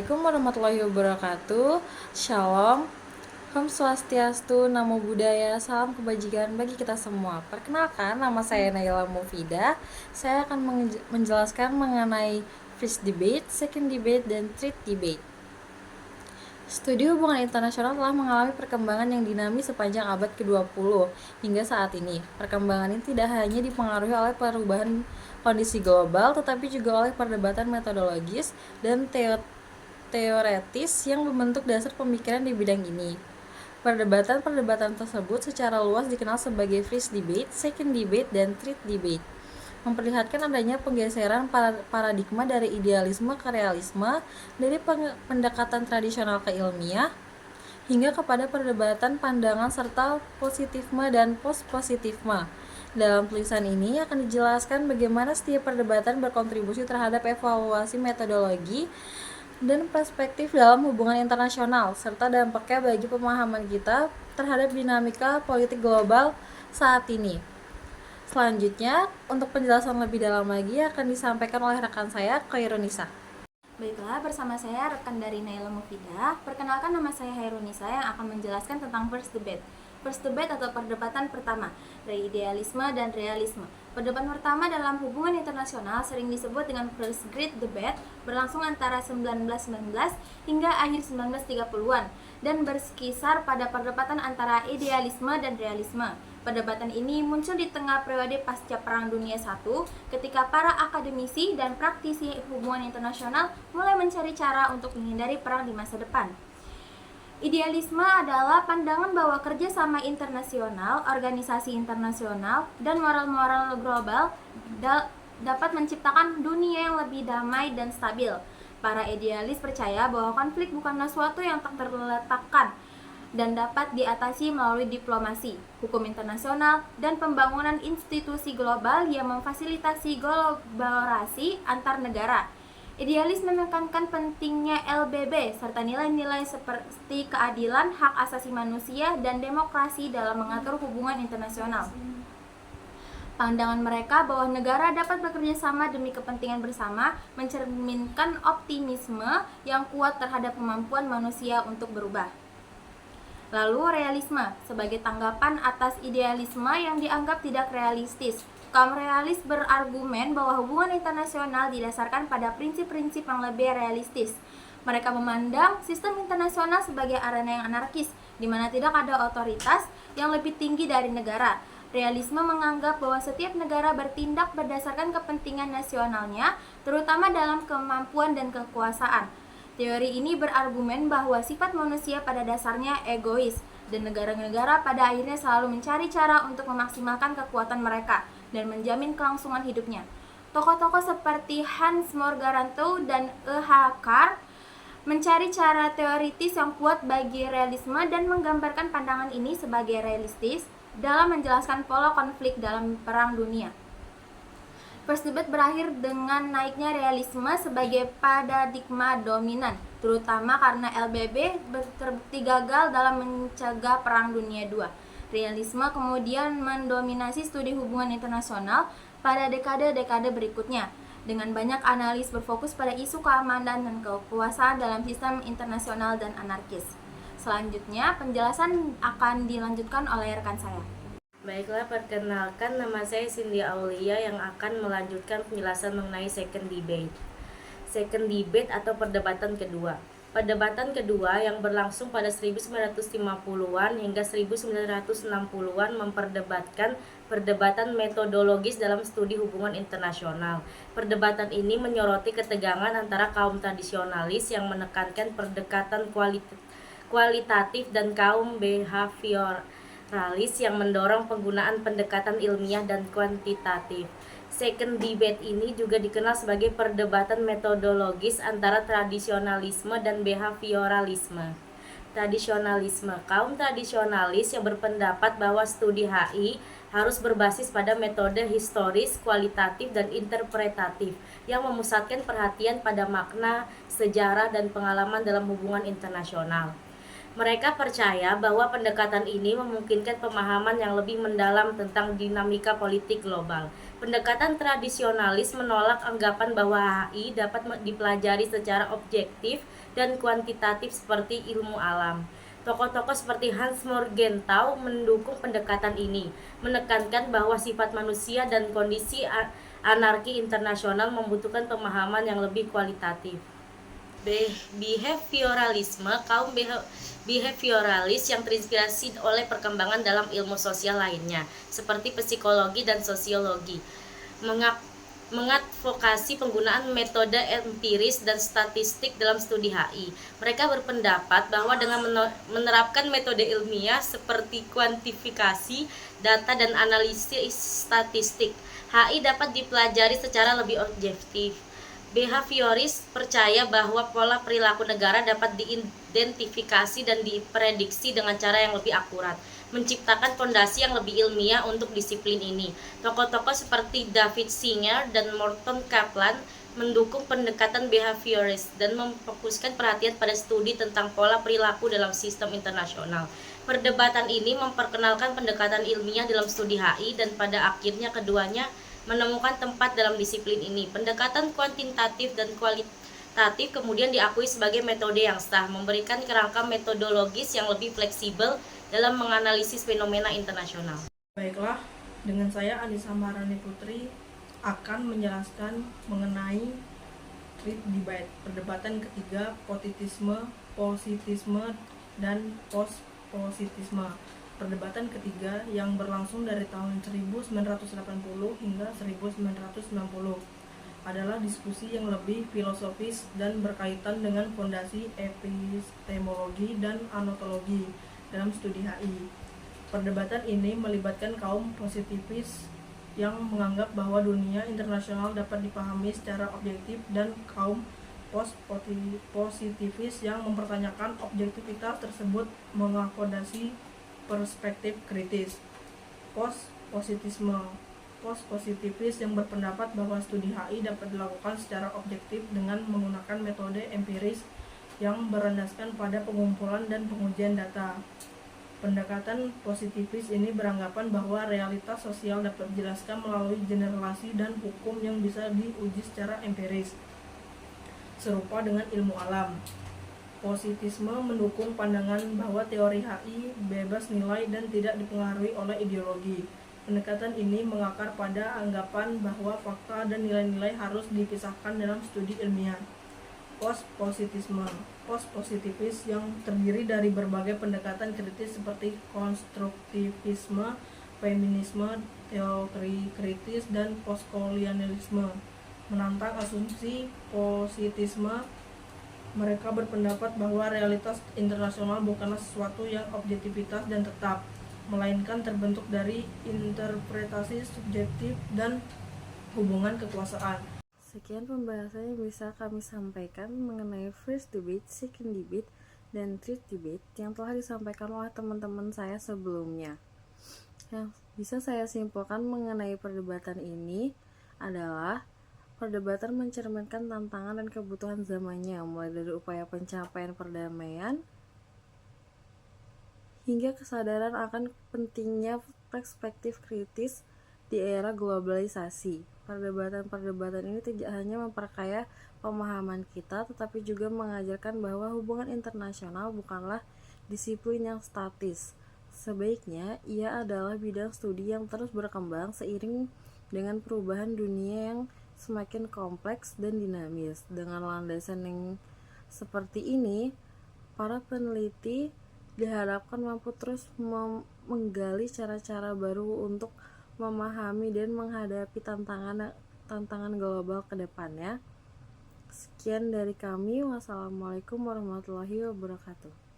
Assalamualaikum warahmatullahi wabarakatuh. Shalom, Om Swastiastu, Namo Buddhaya, salam kebajikan bagi kita semua. Perkenalkan, nama saya Naila Mufidah. Saya akan menjelaskan mengenai first debate, second debate, dan third debate. Studi hubungan internasional telah mengalami perkembangan yang dinamis sepanjang abad ke-20 hingga saat ini. Perkembangan ini tidak hanya dipengaruhi oleh perubahan kondisi global, tetapi juga oleh perdebatan metodologis dan teoretis yang membentuk dasar pemikiran di bidang ini. Perdebatan tersebut secara luas dikenal sebagai first debate, second debate, dan third debate, memperlihatkan adanya penggeseran paradigma dari idealisme ke realisme, dari pendekatan tradisional ke ilmiah, hingga kepada perdebatan pandangan serta positifisme dan post-positifisme. Dalam tulisan ini akan dijelaskan bagaimana setiap perdebatan berkontribusi terhadap evaluasi metodologi dan perspektif dalam hubungan internasional, serta dampaknya bagi pemahaman kita terhadap dinamika politik global saat ini. Selanjutnya, untuk penjelasan lebih dalam lagi akan disampaikan oleh rekan saya, Khairunisa. Baiklah, bersama saya rekan dari Naila Mufidah. Perkenalkan, nama saya Khairunisa yang akan menjelaskan tentang first debate. First debate atau perdebatan pertama, idealisme dan realisme. Perdebatan pertama dalam hubungan internasional sering disebut dengan First Great Debate, berlangsung antara 1919 hingga akhir 1930-an dan berkisar pada perdebatan antara idealisme dan realisme. Perdebatan ini muncul di tengah periode pasca Perang Dunia I, ketika para akademisi dan praktisi hubungan internasional mulai mencari cara untuk menghindari perang di masa depan. Idealisme adalah pandangan bahwa kerjasama internasional, organisasi internasional, dan moral-moral global dapat menciptakan dunia yang lebih damai dan stabil. Para idealis percaya bahwa konflik bukanlah suatu yang tak terletakkan dan dapat diatasi melalui diplomasi, hukum internasional, dan pembangunan institusi global yang memfasilitasi kolaborasi antar negara. Idealis menekankan pentingnya LBB serta nilai-nilai seperti keadilan, hak asasi manusia, dan demokrasi dalam mengatur hubungan internasional. Pandangan mereka bahwa negara dapat bekerja sama demi kepentingan bersama mencerminkan optimisme yang kuat terhadap kemampuan manusia untuk berubah. Lalu realisme, sebagai tanggapan atas idealisme yang dianggap tidak realistis. Kaum realis berargumen bahwa hubungan internasional didasarkan pada prinsip-prinsip yang lebih realistis. Mereka memandang sistem internasional sebagai arena yang anarkis, di mana tidak ada otoritas yang lebih tinggi dari negara. Realisme menganggap bahwa setiap negara bertindak berdasarkan kepentingan nasionalnya, terutama dalam kemampuan dan kekuasaan. Teori ini berargumen bahwa sifat manusia pada dasarnya egois, dan negara-negara pada akhirnya selalu mencari cara untuk memaksimalkan kekuatan mereka dan menjamin kelangsungan hidupnya. Tokoh-tokoh seperti Hans Morgenthau dan E.H. Carr mencari cara teoritis yang kuat bagi realisme dan menggambarkan pandangan ini sebagai realistis dalam menjelaskan pola konflik dalam Perang Dunia. First debate berakhir dengan naiknya realisme sebagai paradigma dominan, terutama karena LBB terbukti gagal dalam mencegah Perang Dunia II. Realisme kemudian mendominasi studi hubungan internasional pada dekade-dekade berikutnya, dengan banyak analis berfokus pada isu keamanan dan kekuasaan dalam sistem internasional dan anarkis. Selanjutnya, penjelasan akan dilanjutkan oleh rekan saya. Baiklah, perkenalkan, nama saya Cindy Aulia yang akan melanjutkan penjelasan mengenai second debate. Second debate atau perdebatan kedua. Perdebatan kedua yang berlangsung pada 1950-an hingga 1960-an memperdebatkan perdebatan metodologis dalam studi hubungan internasional. Perdebatan ini menyoroti ketegangan antara kaum tradisionalis yang menekankan pendekatan kualitatif dan kaum behavioralis yang mendorong penggunaan pendekatan ilmiah dan kuantitatif. Second debate ini juga dikenal sebagai perdebatan metodologis antara tradisionalisme dan behavioralisme. Tradisionalisme, kaum tradisionalis yang berpendapat bahwa studi HI harus berbasis pada metode historis, kualitatif, dan interpretatif yang memusatkan perhatian pada makna, sejarah, dan pengalaman dalam hubungan internasional. Mereka percaya bahwa pendekatan ini memungkinkan pemahaman yang lebih mendalam tentang dinamika politik global. Pendekatan tradisionalis menolak anggapan bahwa HI dapat dipelajari secara objektif dan kuantitatif seperti ilmu alam. Tokoh-tokoh seperti Hans Morgenthau mendukung pendekatan ini, menekankan bahwa sifat manusia dan kondisi anarki internasional membutuhkan pemahaman yang lebih kualitatif. Behavioralisme, kaum behaviораlis yang terinspirasi oleh perkembangan dalam ilmu sosial lainnya, seperti psikologi dan sosiologi, mengadvokasi penggunaan metode empiris dan statistik dalam studi HI. Mereka berpendapat bahwa dengan menerapkan metode ilmiah seperti kuantifikasi, data, dan analisis statistik, HI dapat dipelajari secara lebih objektif. Behavioris percaya bahwa pola perilaku negara dapat diidentifikasi dan diprediksi dengan cara yang lebih akurat, menciptakan fondasi yang lebih ilmiah untuk disiplin ini. Tokoh-tokoh seperti David Singer dan Morton Kaplan mendukung pendekatan behavioris dan memfokuskan perhatian pada studi tentang pola perilaku dalam sistem internasional. Perdebatan ini memperkenalkan pendekatan ilmiah dalam studi HI dan pada akhirnya keduanya menemukan tempat dalam disiplin ini. Pendekatan kuantitatif dan kualitatif kemudian diakui sebagai metode yang sah, memberikan kerangka metodologis yang lebih fleksibel dalam menganalisis fenomena internasional. Baiklah, dengan saya Anissa Maharani Putri akan menjelaskan mengenai treat debate, perdebatan ketiga, positisme, dan post-positisme. Perdebatan ketiga yang berlangsung dari tahun 1980 hingga 1990 adalah diskusi yang lebih filosofis dan berkaitan dengan fondasi epistemologi dan antologi dalam studi HI. Perdebatan ini melibatkan kaum positivis yang menganggap bahwa dunia internasional dapat dipahami secara objektif dan kaum post-positivis yang mempertanyakan objektivitas tersebut mengakomodasi perspektif kritis. Post-positivis yang berpendapat bahwa studi HI dapat dilakukan secara objektif dengan menggunakan metode empiris yang berlandaskan pada pengumpulan dan pengujian data. Pendekatan positivis ini beranggapan bahwa realitas sosial dapat dijelaskan melalui generalisasi dan hukum yang bisa diuji secara empiris, serupa dengan ilmu alam. Positisme mendukung pandangan bahwa teori HI bebas nilai dan tidak dipengaruhi oleh ideologi. Pendekatan ini mengakar pada anggapan bahwa fakta dan nilai-nilai harus dipisahkan dalam studi ilmiah. Post-positivis yang terdiri dari berbagai pendekatan kritis seperti konstruktivisme, feminisme, teori kritis, dan postkolonialisme menantang asumsi positisme. Mereka berpendapat bahwa realitas internasional bukanlah sesuatu yang objektivitas dan tetap, melainkan terbentuk dari interpretasi subjektif dan hubungan kekuasaan. Sekian pembahasan yang bisa kami sampaikan mengenai first debate, second debate, dan third debate yang telah disampaikan oleh teman-teman saya sebelumnya. Yang bisa saya simpulkan mengenai perdebatan ini adalah perdebatan mencerminkan tantangan dan kebutuhan zamannya, mulai dari upaya pencapaian perdamaian hingga kesadaran akan pentingnya perspektif kritis di era globalisasi. Perdebatan ini tidak hanya memperkaya pemahaman kita, tetapi juga mengajarkan bahwa hubungan internasional bukanlah disiplin yang statis. Sebaiknya, ia adalah bidang studi yang terus berkembang seiring dengan perubahan dunia yang semakin kompleks dan dinamis. Dengan landasan yang seperti ini, para peneliti diharapkan mampu terus menggali cara-cara baru untuk memahami dan menghadapi tantangan global ke depannya. Sekian dari kami. Wassalamualaikum warahmatullahi wabarakatuh.